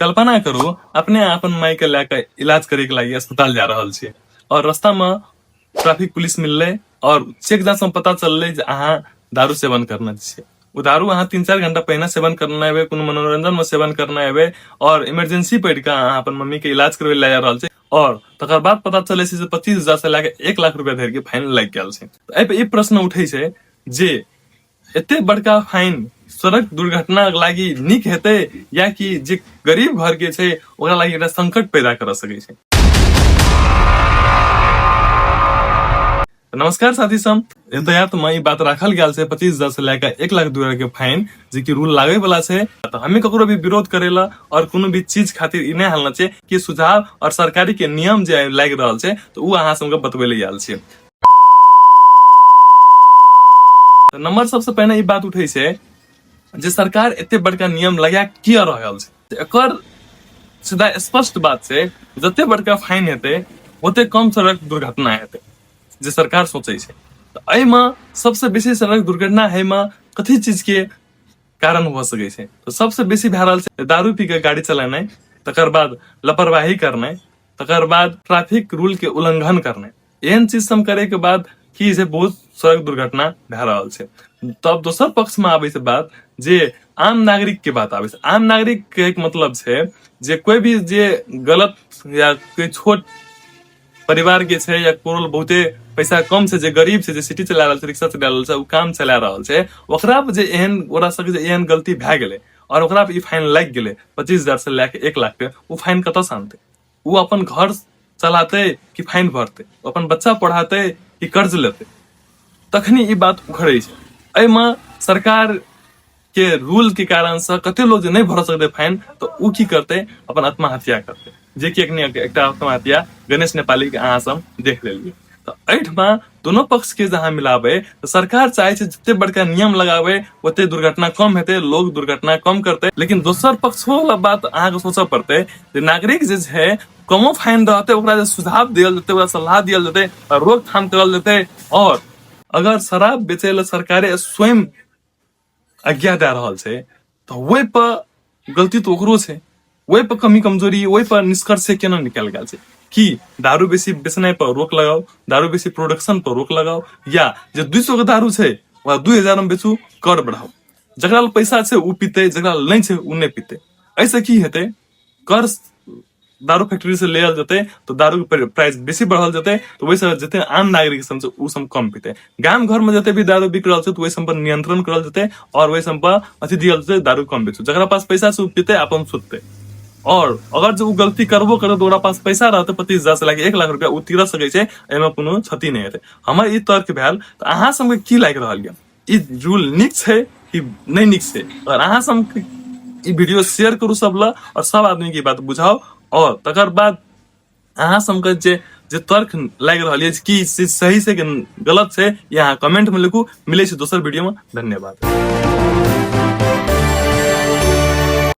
कल्पना करू अपने अपन माई के लेकर इलाज करे के लिए अस्पताल जा रहा छे और रास्ता में ट्रैफिक पुलिस मिलले और चेक जांच में पता चलले जे अहाँ दारू सेवन करना छे। वो दारू अहाँ 3-4 घंटा पहले सेवन करना है, कोनो मनोरंजन में सेवन करना है और इमरजेंसी पड़ के अहाँ अपन मम्मी के इलाज करवे ले जा रहा छे और तकर बाद पता चले से 25,000 से लेके 1 लाख रुपया धरि के फाइन लग गया छे। तो एहि पे ई प्रश्न उठे छे जे एते बड़का फाइन सड़क दुर्घटना लागी निक हेते या कि जे गरीब घर के छे ओकरा लागी एकटा संकट पैदा कर सके छे। नमस्कार साथी सब, यातायात में ई बात रखल गया से 25,000 से लेकर 1 लाख रुपया के फाइन जे की रूल लागे वाला छे। तो हमें ककरो भी विरोध करेला और कोनो भी चीज खातिर ई नहीं हालना छे कि सुझाव और सरकारी के नियम जे लाग रहल छे तो उ अहाँ सबके बतबेले आयल छे। नंबर सबसे पहले ई बात उठे छे जे सरकार एते बड़का नियम लगा किया रहल छे। एकर सीधा स्पष्ट बात छे जते बड़का फाइन हेते ओते कम सड़क दुर्घटना हेते जे सरकार सोचे छे। तो एहि में सबसे बेसी सड़क दुर्घटना है में कथी चीज के कारण हो सके छे। तो सबसे बेसी भए रहल छे दारू पी के गाड़ी चलाना, तकर बाद लापरवाही करना, तकर बाद ट्रैफिक रूल के उल्लंघन करना। एहन चीज सब करे के बाद की जे बहुत सड़क दुर्घटना भए रहल छे। तब दोसर पक्ष में आबे से बात जे आम नागरिक के बात आबे से। आम नागरिक के एक मतलब छे जे कोई भी जे गलत या कोई छोट परिवार के छे या कोनो बहुते पैसा कम से जे गरीब से जे सिटी चला रहल छे, रिक्शा चला रहल छे, उ काम चला रहल छे, ओकरा पे जे एहन ओकरा सबके जे एहन गलती भए गेले और ओकरा पे ई फाइन लग गेले 25,000 से लेके 1 लाख पे, उ फाइन कतऽ से आनते? उ अपन घर चलाते कि फाइन भरते? अपन बच्चा पढ़ाते कि कर्ज लेते? तखनी ई बात उखड़े छे। एहि में सरकार के रूल के कारण से कते लोग जे नहीं भर सकते फाइन तो उ की करते? अपन आत्महत्या करते, जे कि एक आत्महत्या गणेश नेपाली के अहाँ सब देख लेलिए। तो एठमा दोनों पक्ष के जहाँ मिलाबे तो सरकार चाहे छे जितने बड़का नियम लगावे ओते दुर्घटना कम हेते, लोग दुर्घटना कम करते। लेकिन दोसर पक्ष वाला बात अहाँ के सोचे पड़ते जे नागरिक जे है कमो फाइन रहते ओकरा जे सुझाव दियल जेते, ओकरा सलाह दियल जेते और रोकथाम करल जेते। और अगर शराब बेचे ला सरकारे स्वयं आज्ञा दे रहल छे तो वही पर गलती तो ओकरो छे, वही पर कमी कमजोरी, वही पर निष्कर्ष से केना निकल गया छे कि दारू बेसी बेचने पर रोक लगाओ, दारू बेसी प्रोडक्शन पर रोक लगाओ, या जो 200 के दारू छे वह 2,000 में बेचू, कर बढ़ाओ। जकरा पैसा छे उ पीते, जकरा नहीं छे उ नहीं पीते। ऐसे की हेते? कर दारू फैक्ट्री से ले जते तो दारू के प्राइस बेसी बढ़ल जते, तो वैसे जते आम नागरिक सब उ सब कम पीते। गांव घर में जते भी दारू बिक रहल छे तो वैसे पर नियंत्रण करल जते और वैसे पर अथी दियल जते दारू कम बेचू। जकरा पास पैसा छे उ पीते अपन सुतते। और अगर जो गलती करबो करे तो ओकरा पास पैसा रहते 25,000 से लेके 1 लाख रुपया उ तीर सके छे, एमे कोनो क्षति नहीं हेते। हमर ई तर्क भेल। तो अहाँ सबके की लागि रहल ये? ई रूल निक छे कि नहीं निक छे? और अहाँ सब ई वीडियो शेयर करू सब ला और सब आदमी की बात बुझाओ। और तकर बाद अहाँ सबके जे तर्क लागि रहल ये कि सही से गलत छे, यहाँ कमेंट में लिखू। मिले छै दोसर वीडियो में। धन्यवाद।